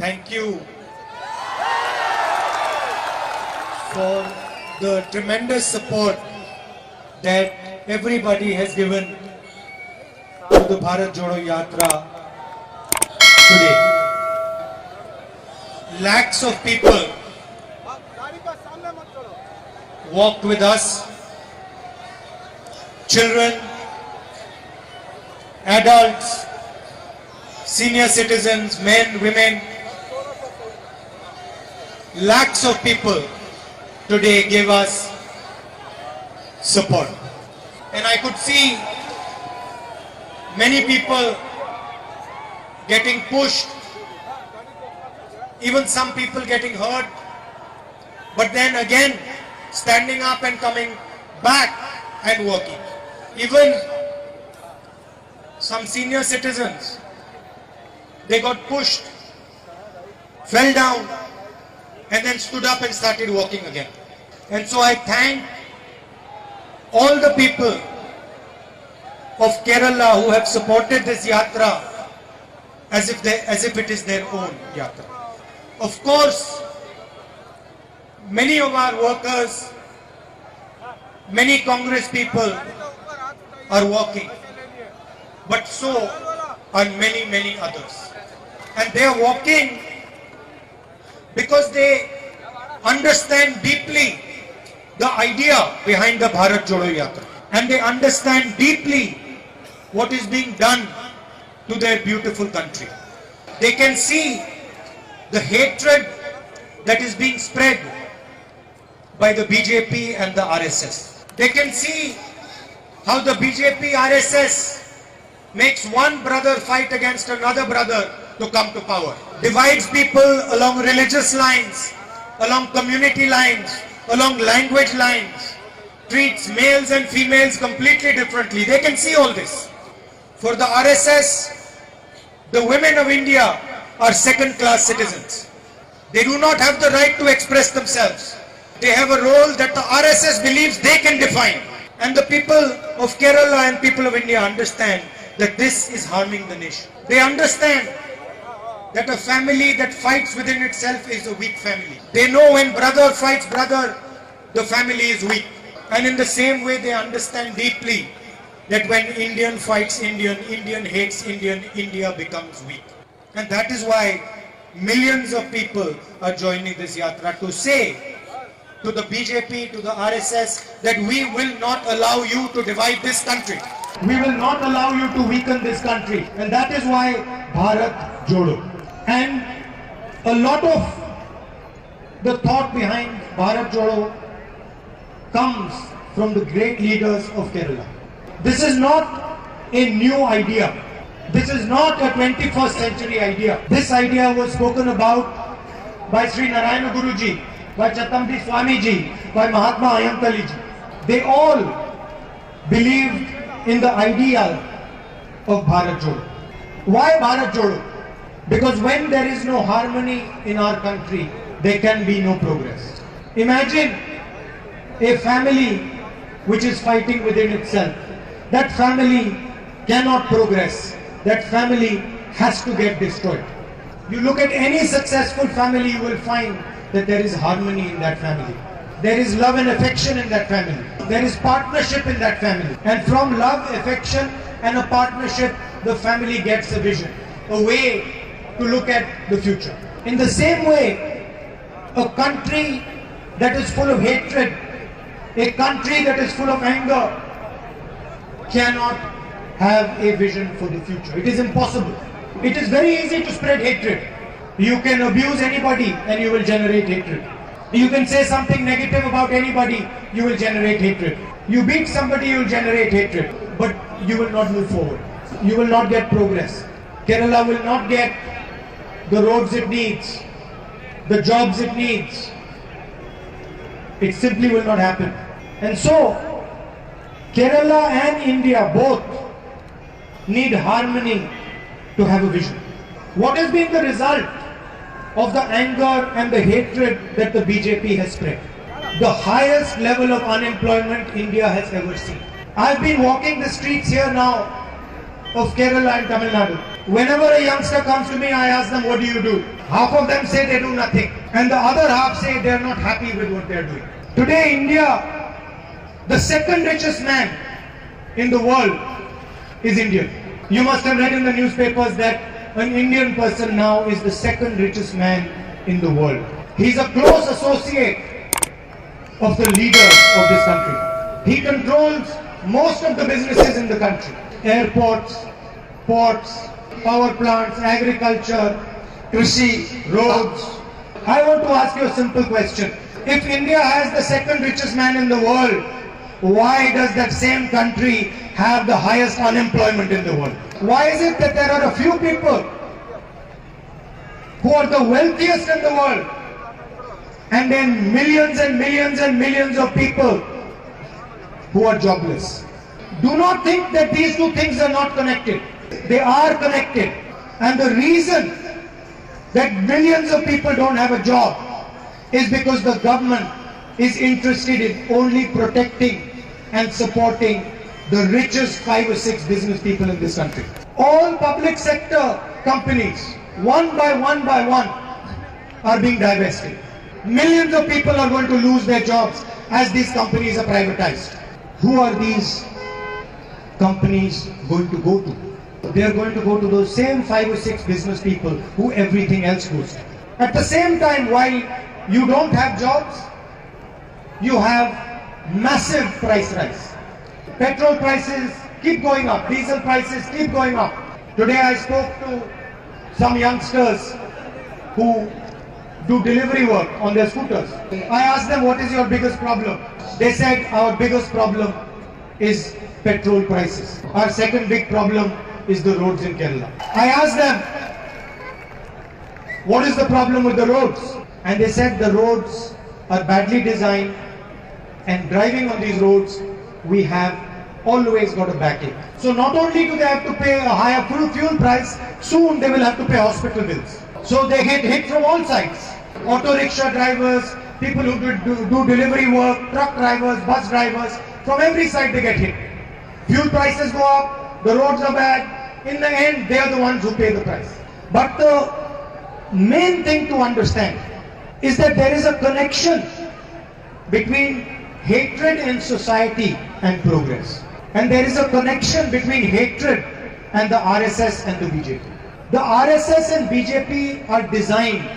thank you for the tremendous support that everybody has given to the Bharat Jodo Yatra today. Lakhs of people walked with us, children, adults, senior citizens, men, women. Lakhs of people today gave us support. And I could see many people getting pushed, even some people getting hurt, but then again standing up and coming back and working. Even some senior citizens, they got pushed, fell down, and then stood up and started walking again. And so I thank all the people of Kerala who have supported this yatra as if it is their own yatra. Of course, many of our workers, many Congress people are walking, but so are many, many others. And they are walking because they understand deeply the idea behind the Bharat Jodo Yatra. And they understand deeply what is being done to their beautiful country. They can see the hatred that is being spread by the BJP and the RSS. They can see how the BJP RSS makes one brother fight against another brother to come to power. Divides people along religious lines, along community lines, along language lines. Treats males and females completely differently. They can see all this. For the RSS, the women of India are second-class citizens. They do not have the right to express themselves. They have a role that the RSS believes they can define. And the people of Kerala and people of India understand that this is harming the nation. They understand that a family that fights within itself is a weak family. They know when brother fights brother, the family is weak. And in the same way, they understand deeply that when Indian fights Indian, Indian hates Indian, India becomes weak. And that is why millions of people are joining this yatra to say to the BJP, to the RSS, that we will not allow you to divide this country. We will not allow you to weaken this country. And that is why Bharat Jodo. And a lot of the thought behind Bharat Jodo comes from the great leaders of Kerala. This is not a new idea. This is not a 21st century idea. This idea was spoken about by Sri Narayana Guruji, by Chatamdi Swamiji, by Mahatma Ayanthaliji. They all believed in the idea of Bharat Jodo. Why Bharat Jodo? Because when there is no harmony in our country, there can be no progress. Imagine a family which is fighting within itself. That family cannot progress. That family has to get destroyed. You look at any successful family, you will find that there is harmony in that family. There is love and affection in that family. There is partnership in that family. And from love, affection and a partnership, the family gets a vision, a way to look at the future. In the same way, a country that is full of hatred, a country that is full of anger, cannot have a vision for the future. It is impossible. It is very easy to spread hatred. You can abuse anybody and you will generate hatred. You can say something negative about anybody, you will generate hatred. You beat somebody, you will generate hatred. But you will not move forward. You will not get progress. Kerala will not get the roads it needs, the jobs it needs. It simply will not happen. And so, Kerala and India both need harmony to have a vision. What has been the result of the anger and the hatred that the BJP has spread? The highest level of unemployment India has ever seen. I've been walking the streets here now of Kerala and Tamil Nadu. Whenever a youngster comes to me, I ask them, what do you do? Half of them say they do nothing, and the other half say they are not happy with what they are doing. Today, India, the second richest man in the world is Indian. You must have read in the newspapers that an Indian person now is the second richest man in the world. He's a close associate of the leader of this country. He controls most of the businesses in the country. Airports, ports, power plants, agriculture, krishi, roads. I want to ask you a simple question. If India has the second richest man in the world, why does that same country have the highest unemployment in the world? Why is it that there are a few people who are the wealthiest in the world, and then millions and millions and millions of people who are jobless? Do not think that these two things are not connected. They are connected. And the reason that millions of people don't have a job is because the government is interested in only protecting and supporting the richest 5 or 6 business people in this country. All public sector companies, one by one, are being divested. Millions of people are going to lose their jobs as these companies are privatized. Who are these companies going to go to? They are going to go to those same 5 or 6 business people who everything else goes to. At the same time, while you don't have jobs, you have massive price rise. Petrol prices keep going up, diesel prices keep going up. Today I spoke to some youngsters who do delivery work on their scooters. I asked them, what is your biggest problem? They said, our biggest problem is petrol prices. Our second big problem is the roads in Kerala. I asked them, what is the problem with the roads? And they said the roads are badly designed, and driving on these roads, we have always got a backing. So not only do they have to pay a higher fuel price, soon they will have to pay hospital bills. So they get hit from all sides. Auto rickshaw drivers, people who do delivery work, truck drivers, bus drivers, from every side they get hit. Fuel prices go up, the roads are bad. In the end, they are the ones who pay the price. But the main thing to understand is that there is a connection between hatred in society and progress. And there is a connection between hatred and the RSS and the BJP. The RSS and BJP are designed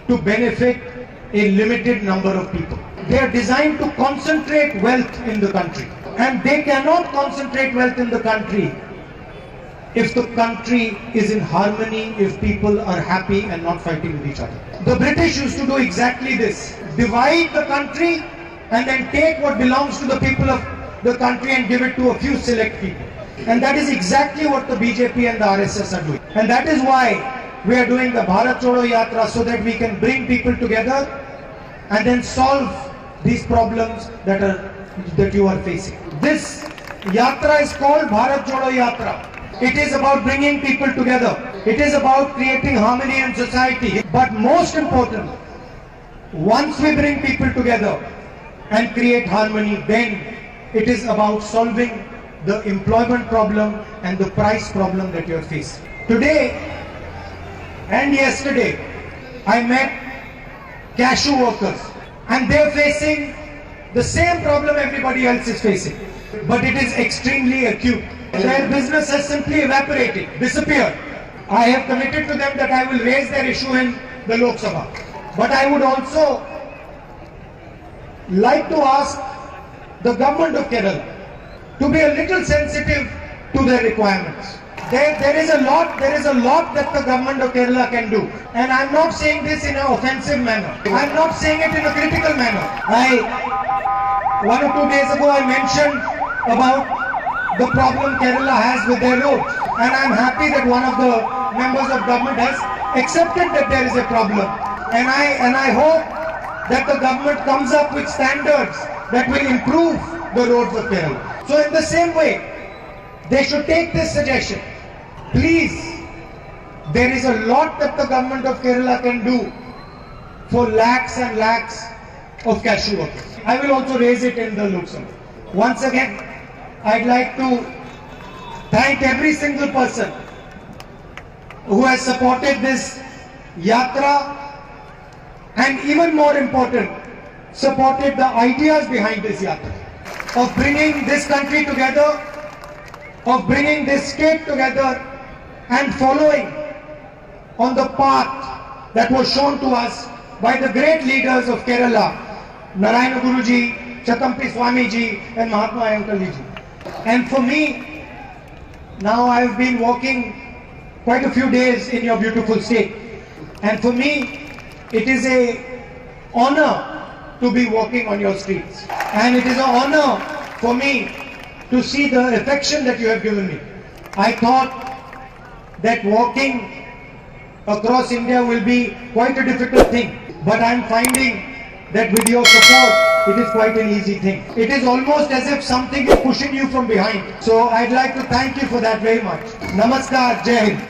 to benefit a limited number of people. They are designed to concentrate wealth in the country. And they cannot concentrate wealth in the country if the country is in harmony, if people are happy and not fighting with each other. The British used to do exactly this. Divide the country and then take what belongs to the people of the country and give it to a few select people. And that is exactly what the BJP and the RSS are doing. And that is why we are doing the Bharat jodo yatra, so that we can bring people together and then solve these problems that you are facing. This yatra is called Bharat jodo yatra. It is about bringing people together. It is about creating harmony in society. But most important, once we bring people together and create harmony, then it is about solving the employment problem and the price problem that you are facing. Today and yesterday, I met cashew workers, and they are facing the same problem everybody else is facing. But it is extremely acute. Their business has simply evaporated, disappeared. I have committed to them that I will raise their issue in the Lok Sabha. But I would also like to ask the government of Kerala to be a little sensitive to their requirements. There is a lot that the government of Kerala can do. And I'm not saying this in an offensive manner. I'm not saying it in a critical manner. 1 or 2 days ago I mentioned about the problem Kerala has with their roads. And I'm happy that one of the members of government has accepted that there is a problem. And I hope that the government comes up with standards that will improve the roads of Kerala. So in the same way, they should take this suggestion. Please, there is a lot that the government of Kerala can do for lakhs and lakhs of cashew workers. I will also raise it in the Lok Sabha. Once again, I'd like to thank every single person who has supported this yatra, and even more important, supported the ideas behind this yatra of bringing this country together, of bringing this state together, and following on the path that was shown to us by the great leaders of Kerala, Narayana Guruji, Chatampi Swamiji, and Mahatma Ayyankali ji. And for me, now I have been walking quite a few days in your beautiful state, and for me, it is a honor to be walking on your streets, and it is an honor for me to see the affection that you have given me. I thought that walking across India will be quite a difficult thing, but I am finding that with your support, it is quite an easy thing. It is almost as if something is pushing you from behind. So I'd like to thank you for that very much. Namaskar, Jai Hind.